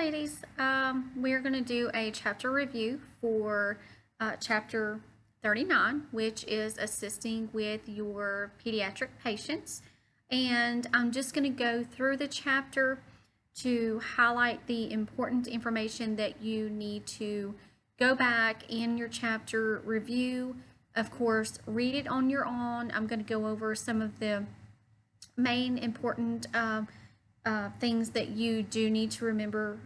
ladies. We're going to do a chapter review for chapter 39, which is assisting with your pediatric patients. And I'm just going to go through the chapter to highlight the important information that you need to go back in your chapter review. Of course, read it on your own. I'm going to go over some of the main important things that you do need to remember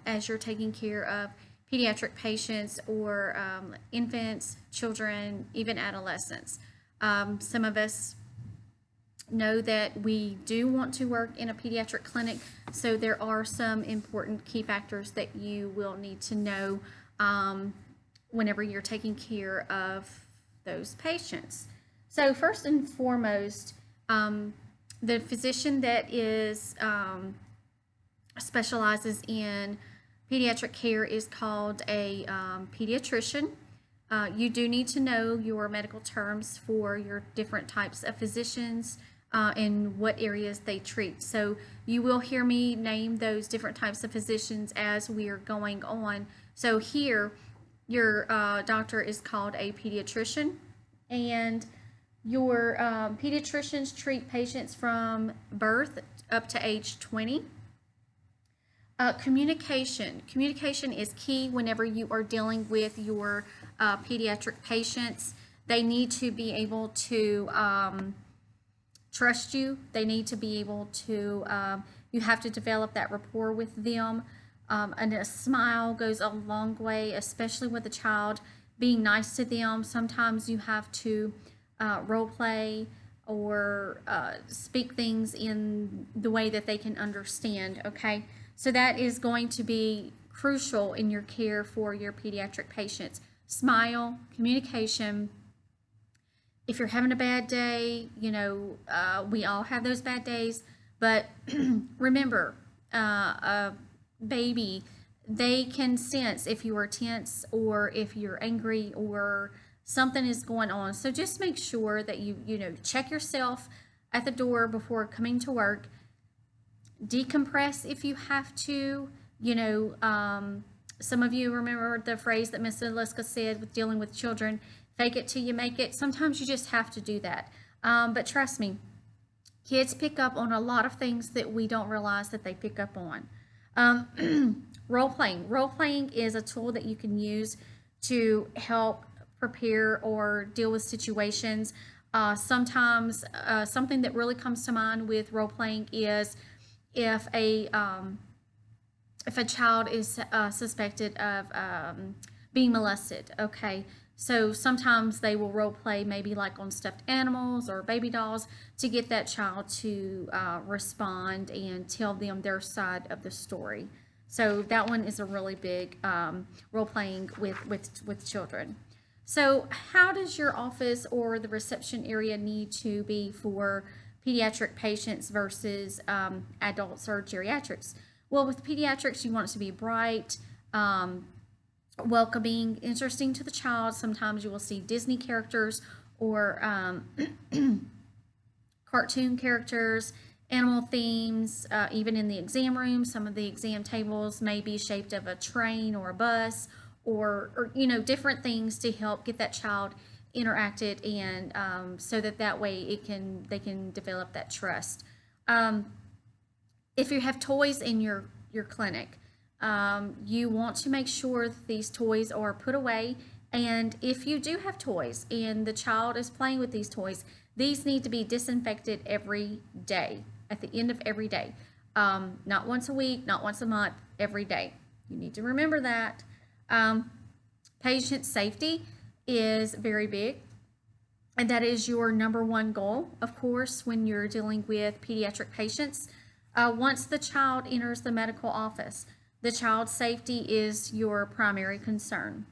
as you're taking care of pediatric patients or infants, children, even adolescents. Some of us know that we do want to work in a pediatric clinic, so there are some important key factors that you will need to know whenever you're taking care of those patients. So first and foremost, the physician that is specializes in pediatric care is called a pediatrician. You do need to know your medical terms for your different types of physicians and what areas they treat. So you will hear me name those different types of physicians as we are going on. So here, your doctor is called a pediatrician, and your pediatricians treat patients from birth up to age 20. Communication is key whenever you are dealing with your pediatric patients. They need to be able to trust you. They need to be able to, you have to develop that rapport with them. And a smile goes a long way, especially with a child. Being nice to them. Sometimes you have to role play or speak things in the way that they can understand, okay? So that is going to be crucial in your care for your pediatric patients. Smile, communication. If you're having a bad day, you know, we all have those bad days, but remember, a baby, they can sense if you are tense or if you're angry or something is going on. So just make sure that you check yourself at the door before coming to work. Decompress if you have to. Some of you remember the phrase that Miss Aliska said with dealing with children, fake it till you make it. Sometimes you just have to do that. But trust me, kids pick up on a lot of things that we don't realize that they pick up on. Role playing. Role playing is a tool that you can use to help prepare or deal with situations. Sometimes something that really comes to mind with role playing is if a child is suspected of being molested. Okay, so sometimes they will role play maybe like on stuffed animals or baby dolls to get that child to respond and tell them their side of the story. So that one is a really big role playing with children. So how does your office or the reception area need to be for pediatric patients versus adults or geriatrics? Well, with pediatrics, you want it to be bright, welcoming, interesting to the child. Sometimes you will see Disney characters or cartoon characters, animal themes, even in the exam room. Some of the exam tables may be shaped of a train or a bus or different things to help get that child interacted and so that way they can develop that trust. If you have toys in your clinic, you want to make sure that these toys are put away. And if you do have toys and the child is playing with these toys, these need to be disinfected every day, at the end of every day. Not once a week, not once a month, every day. You need to remember that. Patient safety is very big, and that is your number one goal, of course, when you're dealing with pediatric patients. Once the child enters the medical office, the child's safety is your primary concern.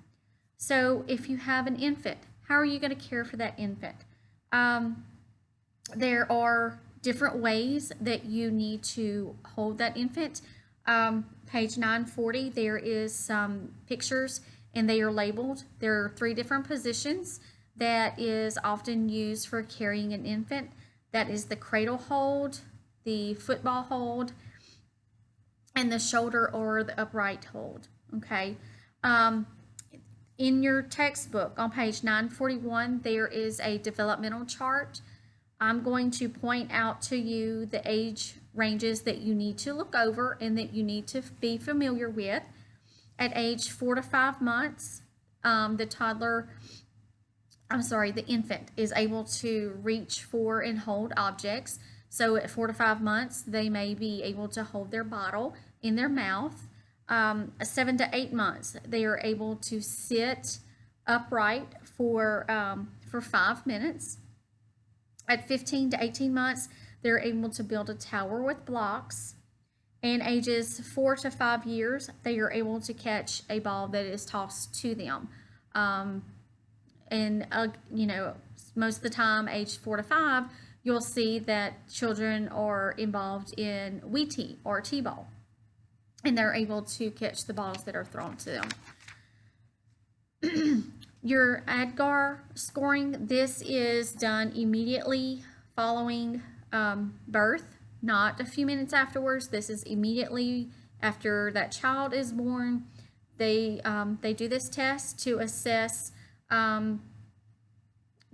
So if you have an infant, how are you going to care for that infant? There are different ways that you need to hold that infant. Page 940, there is some pictures and they are labeled. There are 3 different positions that is often used for carrying an infant. That is the cradle hold, the football hold, and the shoulder or the upright hold. Okay. Um, in your textbook on page 941, there is a developmental chart. I'm going to point out to you the age ranges that you need to look over and that you need to be familiar with. At age 4 to 5 months, the infant is able to reach for and hold objects. So at 4 to 5 months, they may be able to hold their bottle in their mouth. 7 to 8 months, they are able to sit upright for 5 minutes. At 15 to 18 months, they're able to build a tower with blocks. And ages 4 to 5 years, they are able to catch a ball that is tossed to them. Most of the time, age 4 to 5, you'll see that children are involved in Wii or T-ball, and they're able to catch the balls that are thrown to them. Your ADGAR scoring, this is done immediately following birth, not a few minutes afterwards. This is immediately after that child is born. They do this test to assess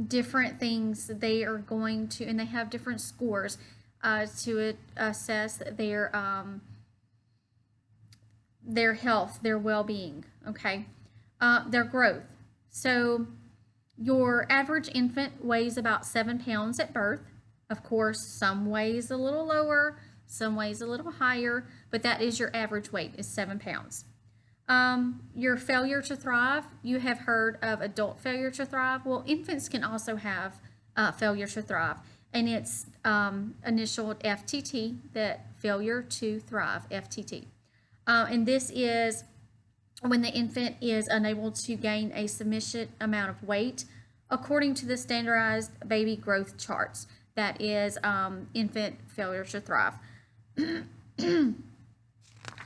different things they are going to, and they have different scores to assess their health, their well-being, okay? Their growth. So your average infant weighs about 7 pounds at birth. Of course, some weighs a little lower, some weighs a little higher, but that is your average weight, is 7 pounds. Your failure to thrive, you have heard of adult failure to thrive. Well, infants can also have failure to thrive, and it's initialed FTT, that failure to thrive, FTT. And this is when the infant is unable to gain a sufficient amount of weight according to the standardized baby growth charts. That is infant failure to thrive.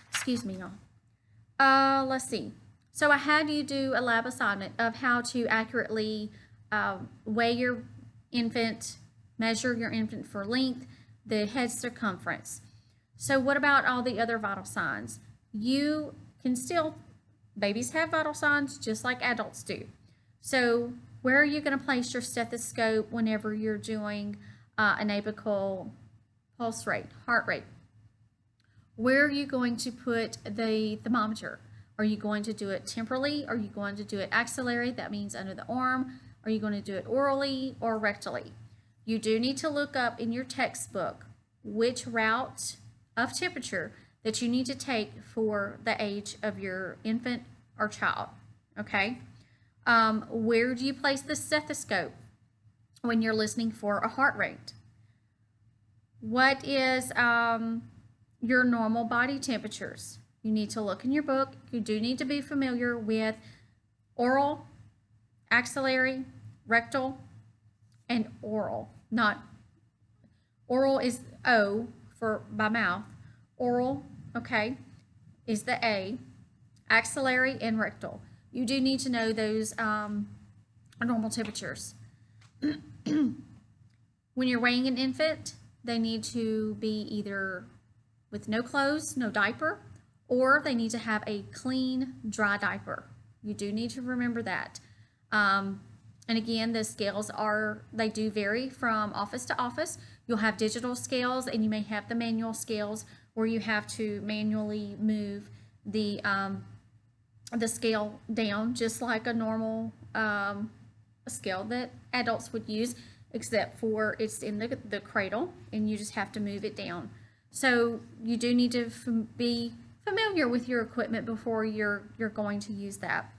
Excuse me, y'all. Let's see. So I had you do a lab assignment of how to accurately weigh your infant, measure your infant for length, the head circumference. So what about all the other vital signs? You can still, babies have vital signs just like adults do. So where are you going to place your stethoscope whenever you're doing an apical pulse rate, heart rate? Where are you going to put the thermometer? Are you going to do it temporally? Are you going to do it axillary? That means under the arm. Are you going to do it orally or rectally? You do need to look up in your textbook which route of temperature that you need to take for the age of your infant or child, okay? Where do you place the stethoscope when you're listening for a heart rate? What is your normal body temperatures? You need to look in your book. You do need to be familiar with oral, axillary, rectal, and oral. Not oral is O for by mouth. Oral, okay, is the A. Axillary and rectal. You do need to know those normal temperatures. When you're weighing an infant, they need to be either with no clothes, no diaper, or they need to have a clean, dry diaper. You do need to remember that. And again, the scales they do vary from office to office. You'll have digital scales, and you may have the manual scales where you have to manually move the scale down, just like a normal scale that adults would use, except for it's in the cradle, and you just have to move it down. So you do need to be familiar with your equipment before you're going to use that.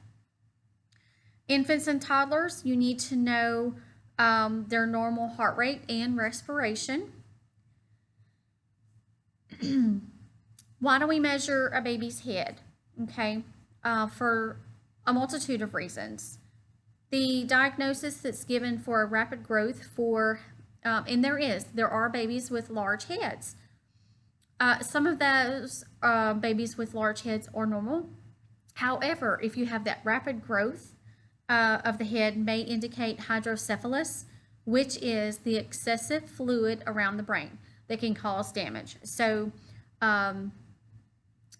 Infants and toddlers, you need to know their normal heart rate and respiration. Why do we measure a baby's head? Okay, for a multitude of reasons. The diagnosis that's given for a rapid growth and there are babies with large heads. Some of those babies with large heads are normal. However, if you have that rapid growth of the head, may indicate hydrocephalus, which is the excessive fluid around the brain that can cause damage. So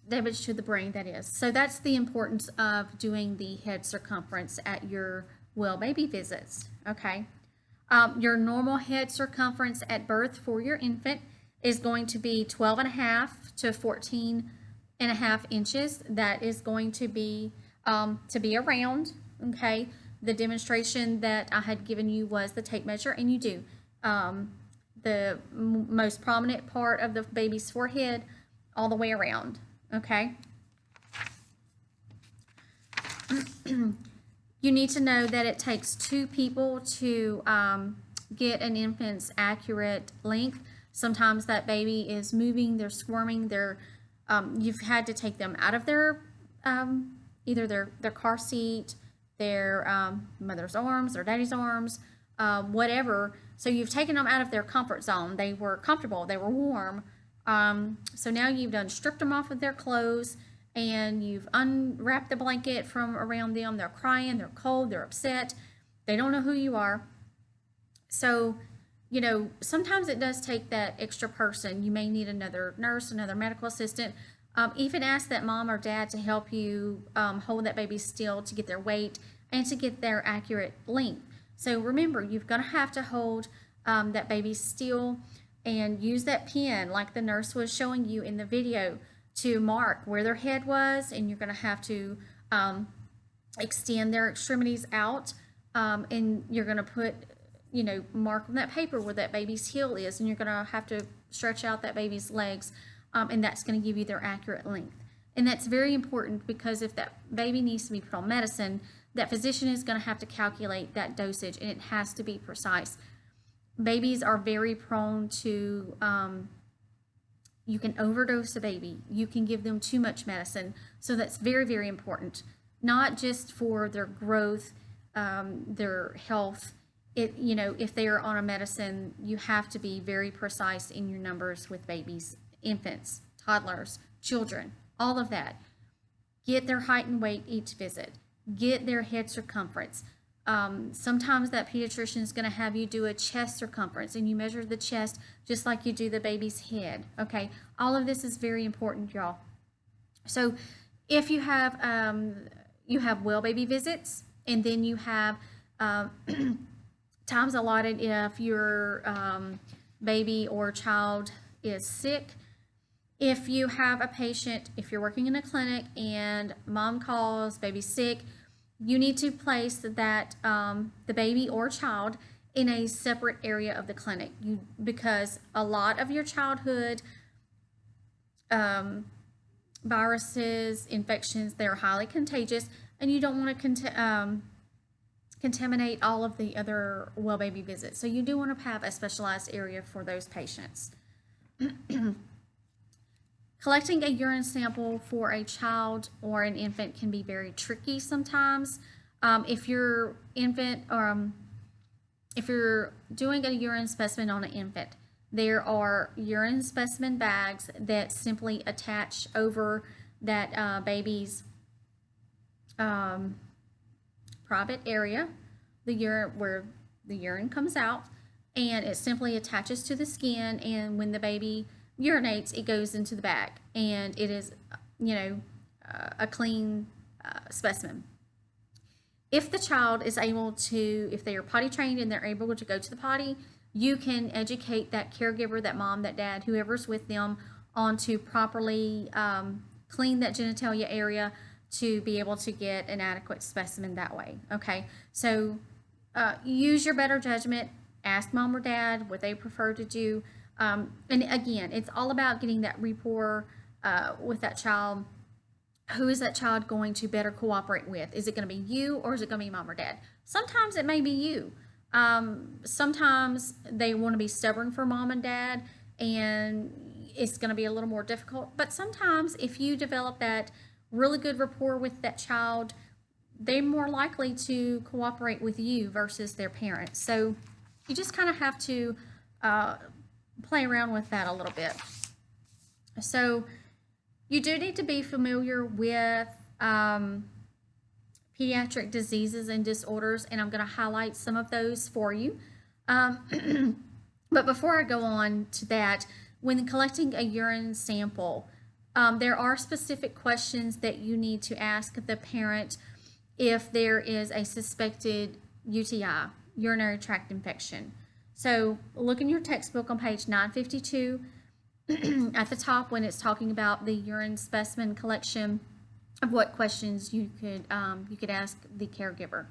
damage to the brain, that is. So that's the importance of doing the head circumference at your well baby visits, okay? Your normal head circumference at birth for your infant is going to be 12.5 to 14.5 inches. That is going to be around, okay? The demonstration that I had given you was the tape measure, and you do. The most prominent part of the baby's forehead all the way around, okay? You need to know that it takes 2 people to get an infant's accurate length. Sometimes that baby is moving, they're squirming, you've had to take them out of their either their car seat, their mother's arms, their daddy's arms, whatever. So you've taken them out of their comfort zone. They were comfortable, they were warm. So now you've stripped them off of their clothes, and you've unwrapped the blanket from around them. They're crying, they're cold, they're upset, they don't know who you are. So, you know, sometimes it does take that extra person. You may need another nurse, another medical assistant. Even ask that mom or dad to help you hold that baby still to get their weight and to get their accurate length. So remember, you're going to have to hold that baby still and use that pen like the nurse was showing you in the video to mark where their head was, and you're going to have to extend their extremities out, and you're going to put, you know, mark on that paper where that baby's heel is, and you're going to have to stretch out that baby's legs, and that's going to give you their accurate length. And that's very important, because if that baby needs to be put on medicine, that physician is going to have to calculate that dosage, and it has to be precise. Babies are very prone to, you can overdose a baby. You can give them too much medicine. So that's very, very important, not just for their growth, their health. You know, if they are on a medicine, you have to be very precise in your numbers with babies, infants, toddlers, children, all of that. Get their height and weight each visit. Get their head circumference. Sometimes that pediatrician is going to have you do a chest circumference, and you measure the chest just like you do the baby's head. Okay, all of this is very important, y'all. So if you have well baby visits, and then you have times allotted if your baby or child is sick. If you have a patient, if you're working in a clinic and mom calls, baby's sick, you need to place that the baby or child in a separate area of the clinic, because a lot of your childhood viruses, infections, they're highly contagious, and you don't want to contaminate all of the other well baby visits. So you do want to have a specialized area for those patients. Collecting a urine sample for a child or an infant can be very tricky sometimes. If your infant, if you're doing a urine specimen on an infant, there are urine specimen bags that simply attach over that baby's private area, the urine where the urine comes out, and it simply attaches to the skin, and when the baby urinates, it goes into the bag, and it is, you know, a clean specimen. If the child is able to, if they are potty trained and they're able to go to the potty, you can educate that caregiver, that mom, that dad, whoever's with them, on to properly clean that genitalia area to be able to get an adequate specimen that way. Okay, so use your better judgment. Ask mom or dad what they prefer to do. And again, it's all about getting that rapport with that child. Who is that child going to better cooperate with? Is it going to be you, or is it going to be mom or dad? Sometimes it may be you. Sometimes they want to be stubborn for mom and dad, and it's going to be a little more difficult. But sometimes if you develop that really good rapport with that child, they're more likely to cooperate with you versus their parents. So you just kind of have to play around with that a little bit. So you do need to be familiar with pediatric diseases and disorders, and I'm going to highlight some of those for you. But before I go on to that, when collecting a urine sample, There are specific questions that you need to ask the parent if there is a suspected UTI, urinary tract infection. So look in your textbook on page 952 at the top when it's talking about the urine specimen collection of what questions you could ask the caregiver.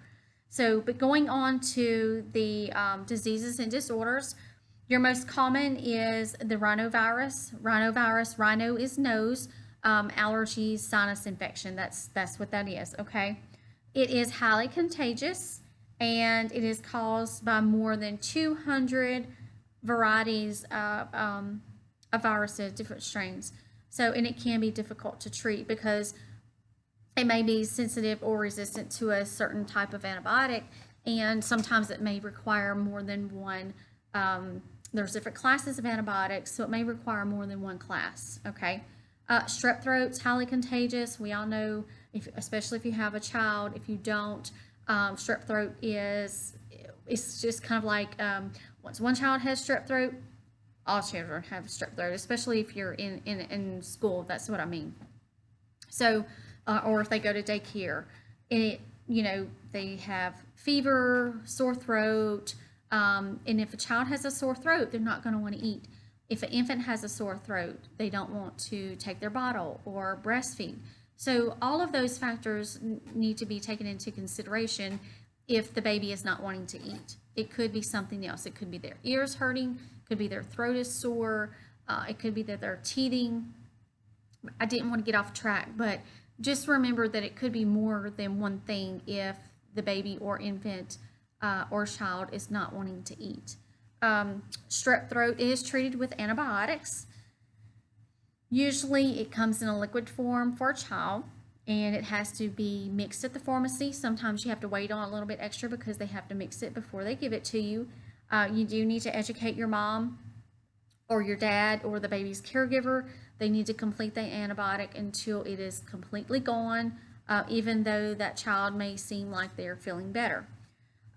So, but going on to the diseases and disorders, your most common is the rhinovirus. Rhino is nose, allergies, sinus infection. That's what that is. Okay, it is highly contagious, and it is caused by more than 200 varieties of viruses, different strains. So, and it can be difficult to treat because it may be sensitive or resistant to a certain type of antibiotic, and sometimes it may require more than one. There's different classes of antibiotics, so it may require more than one class. Okay, strep throat's highly contagious. We all know, especially if you have a child. If you don't, strep throat it's just kind of like once one child has strep throat, all children have strep throat, especially if you're in school. That's what I mean. So, or if they go to daycare, they have fever, sore throat, and if a child has a sore throat, they're not going to want to eat. If an infant has a sore throat, they don't want to take their bottle or breastfeed. So all of those factors need to be taken into consideration if the baby is not wanting to eat. It could be something else. It could be their ears hurting, it could be their throat is sore, it could be that they're teething. I didn't want to get off track, but just remember that it could be more than one thing if the baby or infant or child is not wanting to eat. Strep throat is treated with antibiotics. Usually it comes in a liquid form for a child, and it has to be mixed at the pharmacy. Sometimes you have to wait on a little bit extra because they have to mix it before they give it to you. You do need to educate your mom or your dad or the baby's caregiver. They need to complete the antibiotic until it is completely gone, even though that child may seem like they're feeling better.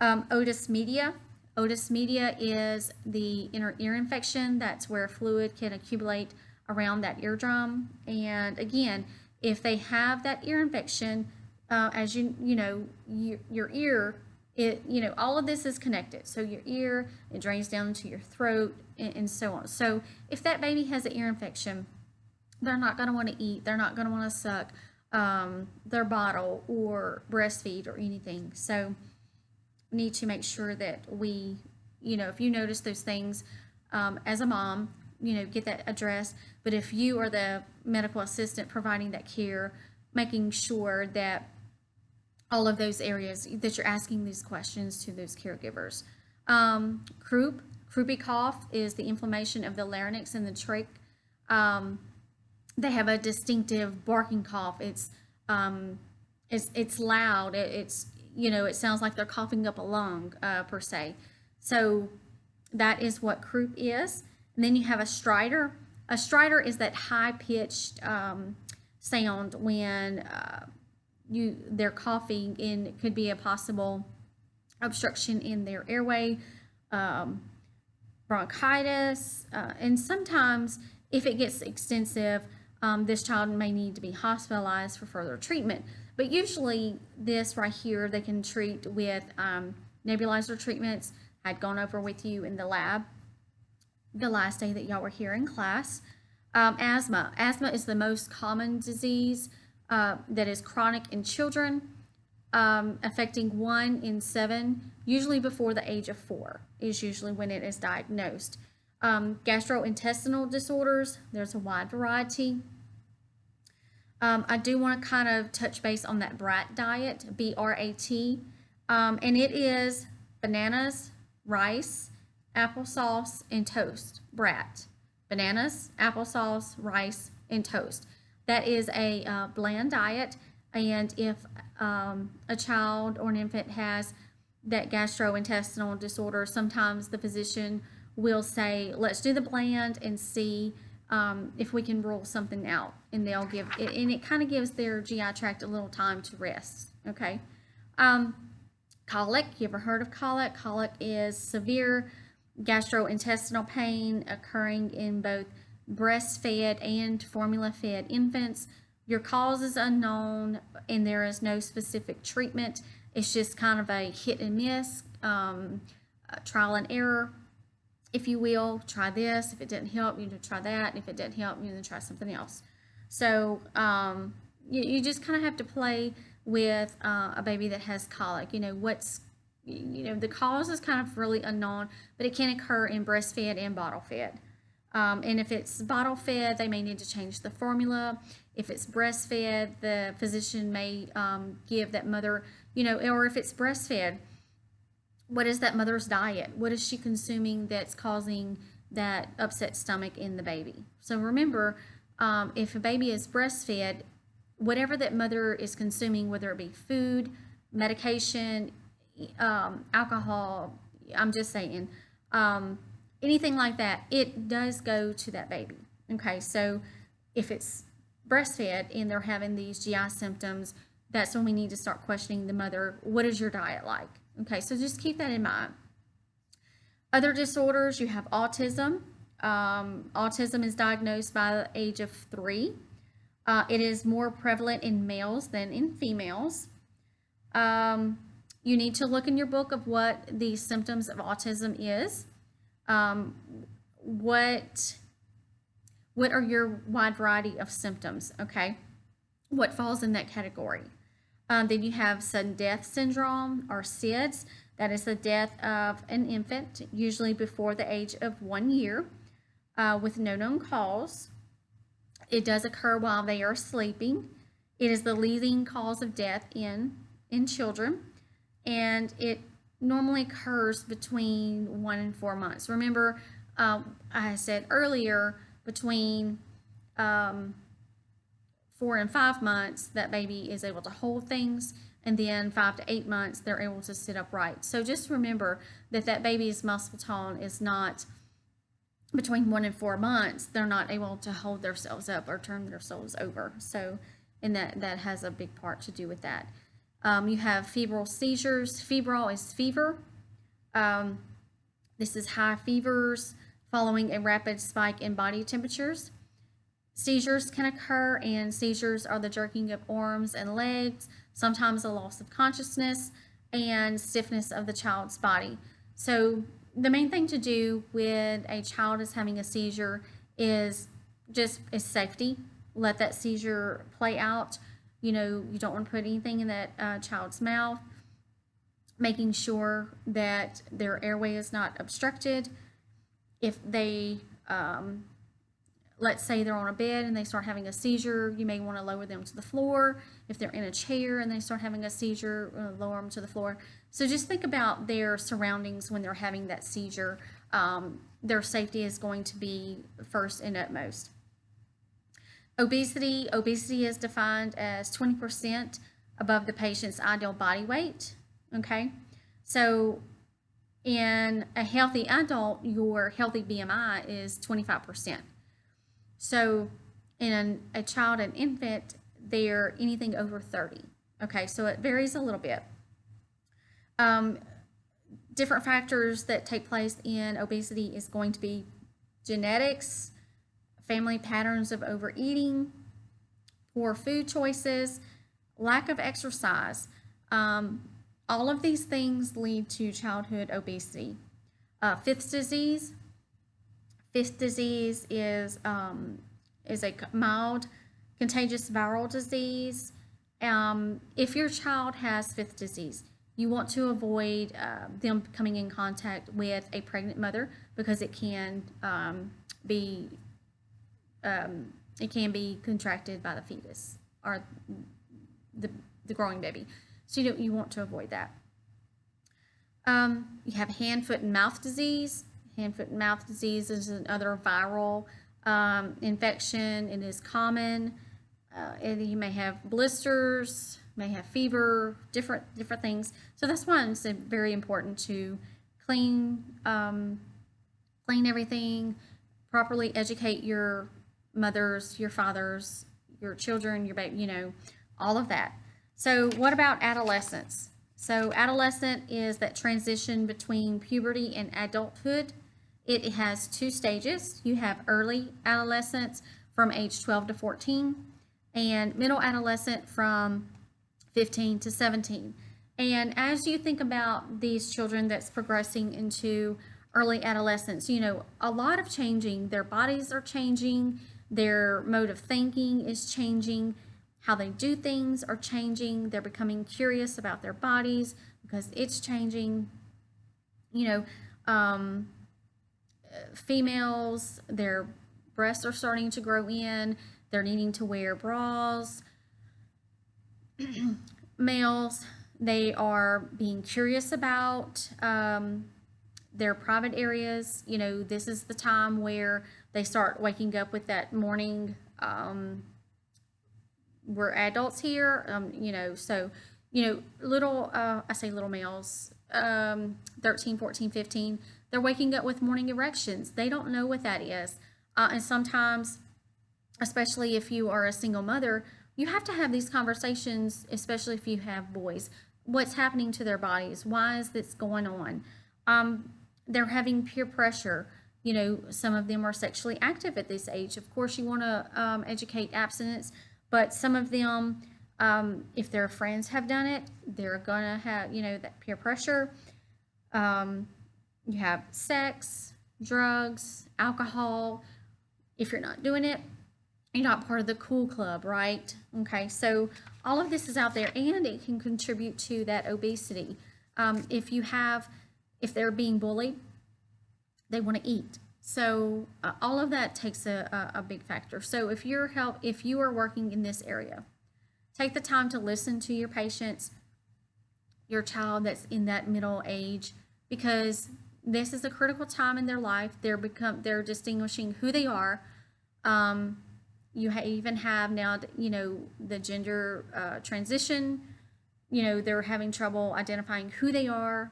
Otis media. Otis media is the inner ear infection. That's where fluid can accumulate around that eardrum. And again, if they have that ear infection, as your ear, all of this is connected. So your ear, it drains down into your throat and so on. So if that baby has an ear infection, they're not going to want to eat. They're not going to want to suck their bottle or breastfeed or anything. So need to make sure that we, if you notice those things as a mom, get that addressed. But if you are the medical assistant providing that care, making sure that all of those areas that you're asking these questions to those caregivers. Croupy cough is the inflammation of the larynx and the trach. They have a distinctive barking cough. It's loud. It sounds like they're coughing up a lung per se. So that is what croup is. And then you have a stridor. A stridor is that high-pitched sound when they're coughing, and it could be a possible obstruction in their airway, bronchitis, and sometimes if it gets extensive, this child may need to be hospitalized for further treatment. But usually this right here they can treat with nebulizer treatments. I'd gone over with you in the lab the last day that y'all were here in class. Asthma. Asthma is the most common disease that is chronic in children, affecting 1 in 7, usually before the age of 4 is usually when it is diagnosed. Gastrointestinal disorders, there's a wide variety. I do want to kind of touch base on that BRAT diet, B-R-A-T, and it is bananas, rice, applesauce, and toast. BRAT. Bananas, applesauce, rice, and toast. That is a bland diet, and if a child or an infant has that gastrointestinal disorder, sometimes the physician will say, let's do the bland and see if we can rule something out, and they'll give it, and it kind of gives their GI tract a little time to rest. Okay. Colic. You ever heard of colic? Colic is severe gastrointestinal pain occurring in both breastfed and formula-fed infants. Your cause is unknown and there is no specific treatment. It's just kind of a hit and miss, trial and error, if you will. Try this. If it didn't help, you need to try that. And if it didn't help, you need to try something else. So you just kind of have to play with a baby that has colic. The cause is kind of really unknown, but it can occur in breastfed and bottle fed. And if it's bottle fed, they may need to change the formula. If it's breastfed, the physician may give that mother, or if it's breastfed, what is that mother's diet? What is she consuming that's causing that upset stomach in the baby? So remember, if a baby is breastfed, whatever that mother is consuming, whether it be food, medication, alcohol, I'm just saying, anything like that, it does go to that baby. Okay, so if it's breastfed and they're having these GI symptoms, that's when we need to start questioning the mother. What is your diet like? Okay, so just keep that in mind. Other disorders, you have autism. Autism is diagnosed by the age of 3. It is more prevalent in males than in females. You need to look in your book of what the symptoms of autism is. What are your wide variety of symptoms, okay? What falls in that category? Then you have sudden death syndrome, or SIDS. That is the death of an infant, usually before the age of 1 year, with no known cause. It does occur while they are sleeping. It is the leading cause of death in children, and it normally occurs between 1 and 4 months. Remember, I said earlier, between 4 and 5 months, that baby is able to hold things, and then 5 to 8 months, they're able to sit upright. So just remember that baby's muscle tone is not, between 1 and 4 months, they're not able to hold themselves up or turn themselves over. So, and that has a big part to do with that. You have febrile seizures. Febrile is fever. This is high fevers following a rapid spike in body temperatures. Seizures can occur, and seizures are the jerking of arms and legs, sometimes a loss of consciousness, and stiffness of the child's body. So the main thing to do when a child is having a seizure is safety. Let that seizure play out. You don't want to put anything in that child's mouth. Making sure that their airway is not obstructed. If they let's say they're on a bed and they start having a seizure, you may want to lower them to the floor. If they're in a chair and they start having a seizure, lower them to the floor. So just think about their surroundings when they're having that seizure. Their safety is going to be first and utmost. Obesity. Obesity is defined as 20% above the patient's ideal body weight. Okay, so in a healthy adult, your healthy BMI is 25%. So in a child and infant, they're anything over 30. Okay, so it varies a little bit. Different factors that take place in obesity is going to be genetics, family patterns of overeating, poor food choices, lack of exercise. All of these things lead to childhood obesity. Fifth disease. Fifth disease is a mild contagious viral disease. If your child has fifth disease, you want to avoid them coming in contact with a pregnant mother, because it can be contracted by the fetus or the growing baby. So you want to avoid that. You have hand, foot, and mouth disease. Hand, foot, and mouth disease is another viral infection. It is common. And you may have blisters, may have fever, different things. So that's why it's very important to clean everything, properly educate your mothers, your fathers, your children, your baby, all of that. So what about adolescence? So adolescent is that transition between puberty and adulthood. It has 2 stages. You have early adolescence from age 12 to 14 and middle adolescent from 15 to 17. And as you think about these children that's progressing into early adolescence, you know, a lot of changing. Their bodies are changing, their mode of thinking is changing, how they do things are changing. They're becoming curious about their bodies because it's changing. You know, females, their breasts are starting to grow in, they're needing to wear bras. Males, they are being curious about their private areas. You know, this is the time where they start waking up with that morning, we're adults here, you know, so, you know, little, I say little males, 13, 14, 15, they're waking up with morning erections. They don't know what that is. And sometimes, especially if you are a single mother, you have to have these conversations, especially if you have boys. What's happening to their bodies? Why is this going on? They're having peer pressure. You know, some of them are sexually active at this age. Of course, you want to educate abstinence, but some of them, if their friends have done it, they're going to have, you know, that peer pressure. You have sex, drugs, alcohol. If you're not doing it, you're not part of the cool club, right? Okay, so all of this is out there, and it can contribute to that obesity. If they're being bullied, they want to eat. So all of that takes a big factor. So if you are working in this area, take the time to listen to your patients, your child that's in that middle age, because this is a critical time in their life. They're distinguishing who they are. You even have now, you know, the gender transition. You know, they're having trouble identifying who they are,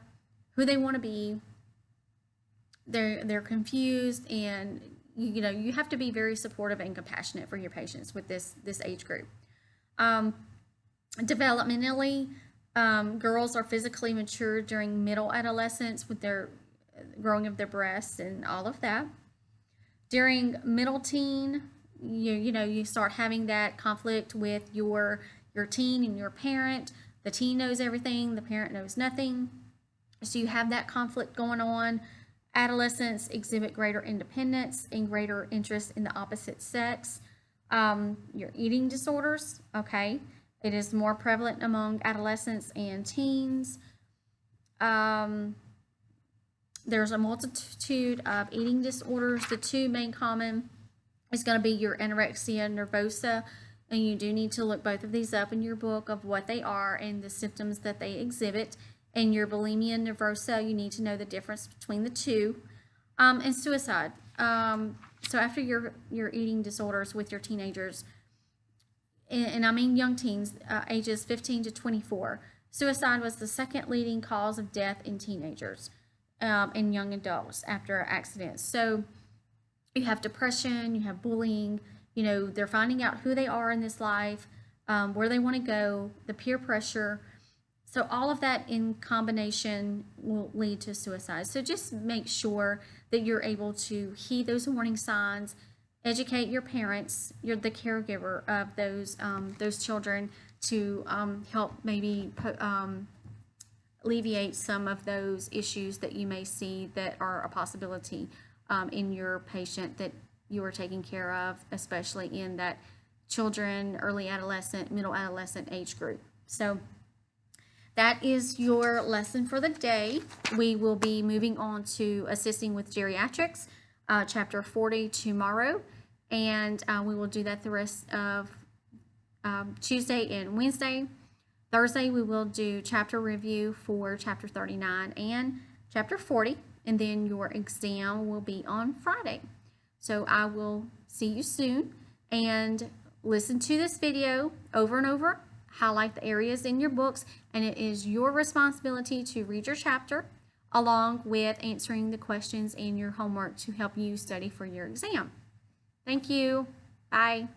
who they want to be. They're confused, and you know, you have to be very supportive and compassionate for your patients with this age group. Developmentally, girls are physically mature during middle adolescence with their growing of their breasts and all of that. During middle teen, you know, you start having that conflict with your teen and your parent. The teen knows everything, the parent knows nothing. So you have that conflict going on. Adolescents exhibit greater independence and greater interest in the opposite sex. Your eating disorders, okay, it is more prevalent among adolescents and teens. There's a multitude of eating disorders. The two main common is going to be your anorexia nervosa, and you do need to look both of these up in your book of what they are and the symptoms that they exhibit. And your bulimia nervosa, you need to know the difference between the two. And suicide. So after your eating disorders with your teenagers, and I mean young teens, ages 15 to 24, suicide was the second leading cause of death in teenagers and young adults after accidents. So you have depression, you have bullying, you know, they're finding out who they are in this life, where they want to go, the peer pressure. So all of that in combination will lead to suicide. So just make sure that you're able to heed those warning signs, educate your parents, you're the caregiver of those children, to help maybe alleviate some of those issues that you may see that are a possibility in your patient that you are taking care of, especially in that children, early adolescent, middle adolescent age group. So that is your lesson for the day. We will be moving on to assisting with geriatrics, chapter 40 tomorrow, and we will do that the rest of Tuesday and Wednesday. Thursday, we will do chapter review for chapter 39 and chapter 40, and then your exam will be on Friday. So I will see you soon, and listen to this video over and over. Highlight the areas in your books, and it is your responsibility to read your chapter along with answering the questions in your homework to help you study for your exam. Thank you. Bye.